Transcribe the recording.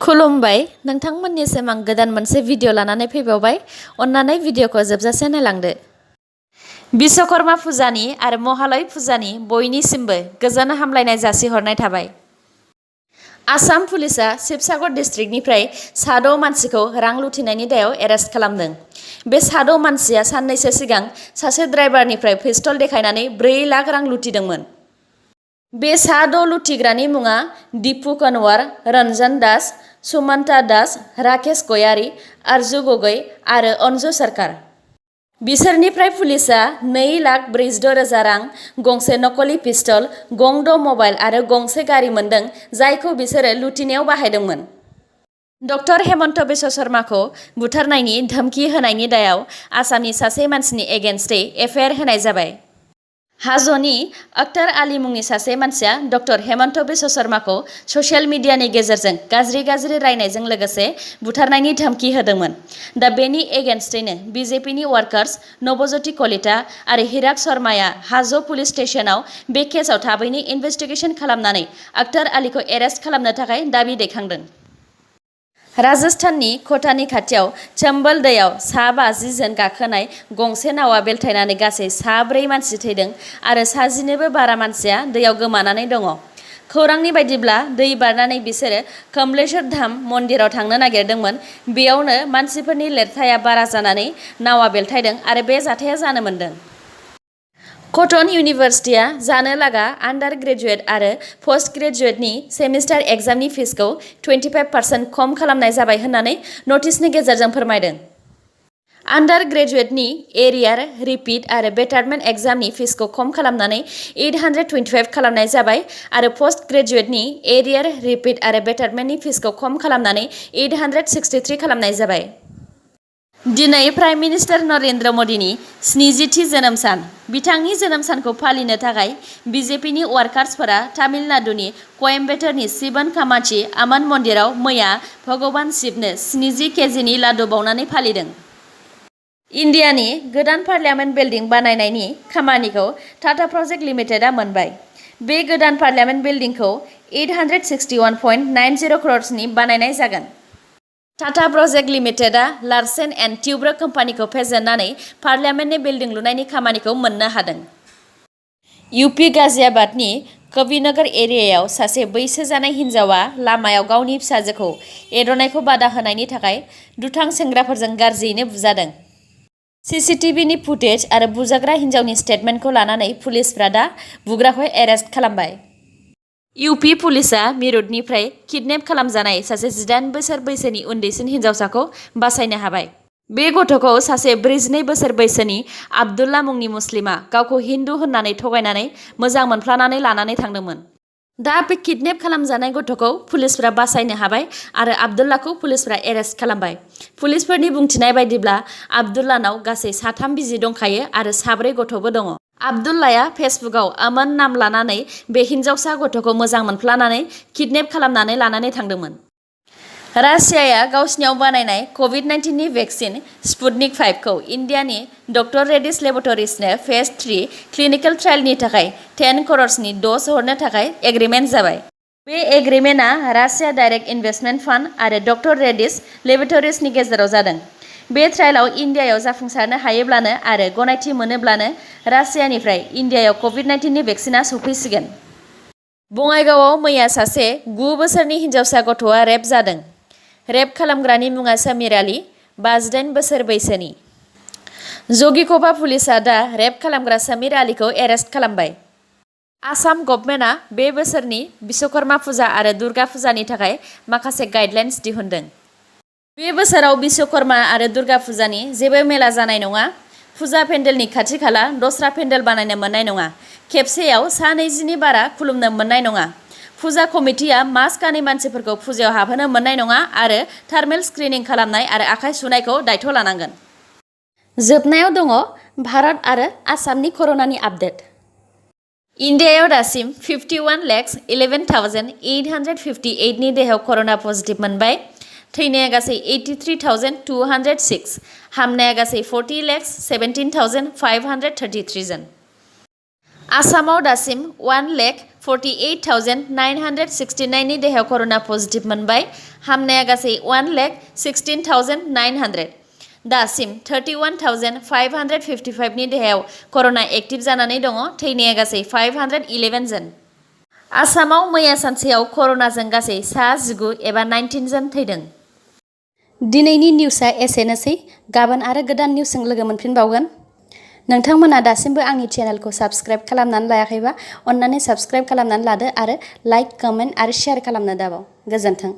खुलुमबाय नोंथांमोननिसिम आं गोदान मोनसे भिडिअ लानानै फैबावबाय। अन्नानै भिडिअखौ जोबजासे नायलांदो। विश्वकर्मा फुजानि आरो महालय फुजानि बयनिसिमबो गोजोन हामलायनाय जासिहरनाय थाबाय। आसाम पुलिसा शिबसागर डिस्ट्रिक्टनिफ्राय साद' मानसिखौ रां लुथिनायनि दायाव एरेस्ट खालामदों। बे साद' मानसिया साननैसो सिगां सासे ड्राइभारनिफ्राय पिस्तल देखायनानै 4 लाख रां लुथिदोंमोन। बे साद' लुथिग्रानि मुङा दीपु कनवार, रन्जन दास, सुमन्ता दास, राकेश गयारी, आरजु गगৈ आरो अन्जु सरकार। बिसोरनिफ्राय पुलिसा 2,46,000 रां, गंसे नकली पिस्तल, गं6 मबाइल आरो गंसे गारि मोन्दों, जायखौ बिसोरो लुथिनायाव बाहायदोंमोन। डक्टर हेमन्त बिश्व शर्माखौ बुथारनायनि धमकी होनायनि दायाव आसामनि सासे मानसिनि एगेन्स्टै एफआइआर होनाय जाबाय। हाज'नि अख्तर आली मुंनि सासे मानसिया डक्टर हेमन्त बिश्व शर्माखौ ससियेल मिडियानि गेजेरजों गाज्रि रायनायजों लोगोसे बुथारनायनि धमकी होदोंमोन। दा बेनि एगेन्स्टैनो बिजेपिनि वार्कार्स नवज्योति कलिता आरो हिराक शर्माया हाज' पुलिस स्टेशनाव बे केसआव थाबैनो इनभेस्टिगेशन खालामनानै अख्तर आलीखौ एरेस्ट खालामनो थाखाय दाबि दैखांदों। राजस्थाननि कोटानि खाथियाव चम्बल दैयाव 50 जन गाखोनाय गंसे नावा बेलथायनानै गासै 4 मानसि थैदों आरो 19बो बारा मानसिया दैयाव गोमानानै दङ। खौरांनि बायदिब्ला दै बारनानै बिसोरो कमलेश्वर धाम मन्दिराव थांनो नागिरदोंमोन। बेयावनो मानसिफोरनि लेरथाया बारा जानानै नावा बेलथायदों आरो बे जाथाया जानो मोन्दों। कटन इउनिभार्सिटिया जानो लागा आन्डार ग्रेजुएट आरो पोस्ट ग्रेजुएटनि सेमिस्टार एग्जामनि फिसखौ 25% खम खालामनाय जाबाय होननानै नटिसनि गेजेरजों फोरमायदों। आन्डार ग्रेजुएटनि एरियार, रिपिट आरो बेटारमेन्ट एग्जामनि फिसखौ खम खालामनानै 825 खालामनाय जाबाय आरो पोस्ट ग्रेजुएटनि एरियार, रिपिट आरो बेटारमेन्टनि फिसखौ खम खालामनानै 863 खालामनाय जाबाय। दिनै प्राइम मिनिस्टार नरेन्द्र मदिनि 70थि जोनोम सान। बिथांनि जोनोम सानखौ फालिनो थाखाय बिजेपिनि वार्कार्सफोरा तामिलनाडुनि कयम्बेटरनि शिवन कामाक्षी आमान मन्दिराव मैया भगवान शिवनो 70 केजिनि लाडु बावनानै फालिदों। इन्डियानि गोदान पार्लियामेन्ट बिल्डिं बानायनायनि खामानिखौ टाटा प्रजेक्ट लिमिटेडआ मोनबाय। बे गोदान पार्लियामेन्ट बिल्डिंखौ 861.90 crores-नि बानायनाय जागोन। टाटा प्रजेक्ट लिमिटेडआ लार्सेन एन्ड ट्यूब्रो कम्पानिखौ फेजेननानै पार्लियामेन्टनि बिल्डिं लुनायनि खामानिखौ मोननो हादों। इउपि गाजियाबादनि कविनगर एरियायाव सासे बैसो जानाय हिन्जावा लामायाव गावनि फिसाजोखौ एर'नायखौ बादा होनायनि थाखाय दुथां सेंग्राफोरजों गाज्रियैनो बुजादों। सीसीटीवीनि फुटेज आरो बुजाग्रा हिन्जावनि स्टेटमेन्टखौ लानानै पुलिसफ्रा दा बुग्राखौ एरेस्ट खालामबाय। इउपि पुलिसआ मिरुतनिफ्राय किडनेप खालामजानाय सासे 18 बोसोर बैसोनि उन्दैसिन हिन्जावसाखौ बासायनो हाबाय। बे गथ'खौ सासे 42 बोसोर बैसोनि आब्दुल्ला मुंनि मुस्लिमा गावखौ हिन्दु होननानै थगायनानै मोजां मोनफ्लानानै लानानै थांदोंमोन। दा बे किडनेप खालामजानाय गथ'खौ पुलिसफ्रा बासायनो हाबाय आरो आब्दुल्लाखौ पुलिसफ्रा एरेस्ट खालामबाय। पुलिसफोरनि बुंथिनाय बायदिब्ला आब्दुल्लानाव गासै 3 बिसि दंखायो आरो 4 गथ'बो दङ। आब्दुल्लाया फेसबुकआव आमन नाम लानानै बे हिन्जावसा गथ'खौ मोजां मोनफ्लानानै किडनेप खालामनानै लानानै थांदोंमोन। रासियाया गावसिनियाव बानायनाय कभिड-19नि भेक्सिन स्पुटनिक 5खौ इन्डियानि डक्टर रेड्डीज लेबरेटरिजनो फेज 3 क्लिनिकेल ट्रायलनि थाखाय 10 crores-नि ड'ज हरनो थाखाय एग्रिमेन्ट जाबाय। बे एग्रिमेन्टआ रासिया डाइरेक्ट इनभेस्टमेन्ट फान्ड आरो डक्टर रेड्डीज लेबरेटरिजनि गेजेराव जादों। बे ट्रायलाव इन्डियायाव जाफुंसारनो हायोब्लानो आरो गनायथि मोनोब्लानो रासियानिफ्राय इन्डियायाव कभिड-19नि भेक्सिना सौफैसिगोन। बङाइगावआव मैया सासे 9 बोसोरनि हिन्जावसा गथ'आ रेप जादों। रेप खालामग्रानि मुङा समीर आली, 58 बोसोर बैसोनि। जगिघ'पा पुलिसआ दा रेप खालामग्रा समीर आलीखौ एरेस्ट खालामबाय। आसाम गभर्नमेन्टआ बे बोसोरनि विश्वकर्मा फुजा आरो दुर्गा फुजानि थाखाय माखासे गाइडलाइन्स दिहुनदों। बे बोसोराव विश्वकर्मा आरो दुर्गा फुजानि जेबो मेला जानाय नङा। फुजा पेन्डेलनि खाथि खाला दस्रा पेन्डेल बानायनो मोननाय नङा। खेबसेयाव 120नि बारा खुलुमनो मोननाय नङा। फुजा कमिटिया मास्क गानै मानसिफोरखौ फुजायाव हाबहोनो मोननाय नङा आरो थार्मेल स्क्रिनिं खालामनाय आरो आखाइ सुनायखौ दायथ' लानांगोन। जोबनायाव दङ भारत आरो आसामनि कर'नानि आपडेट। इन्डियायाव दासिम 51,11,858 नि देहायाव कर'ना पजिटिभ मोनबाय। थैनाया गासै 83,206, हामनाया गासै 40,17,533 जन। आसामाव दासिम 1,40,000 48,969 नि देहायाव कर'ना पजिटिभ मोनबाय। हामनाया गासै 1,16,900। दासिम 31,555 नि देहायाव कर'ना एक्टिभ जानानै दङ। थैनाया गासै 511 जन। आसामाव मैया सानसेयाव कर'नाजों गासै 19 एबा 19 जन थैदों। दिनैनि निउसआ एसेनोसै। गाबोन आरो गोदान निउसजों लोगो मोनफिनबावगोन। नोंथांमोना दासिमबो आंनि चेनेलखौ साबस्क्राइब खालामनानै लायाखैबा अन्नानै साबस्क्राइब खालामनानै लादो आरो लाइक, कमेन्ट आरो शेयार खालामनो दाबाव। गोजोन्थों।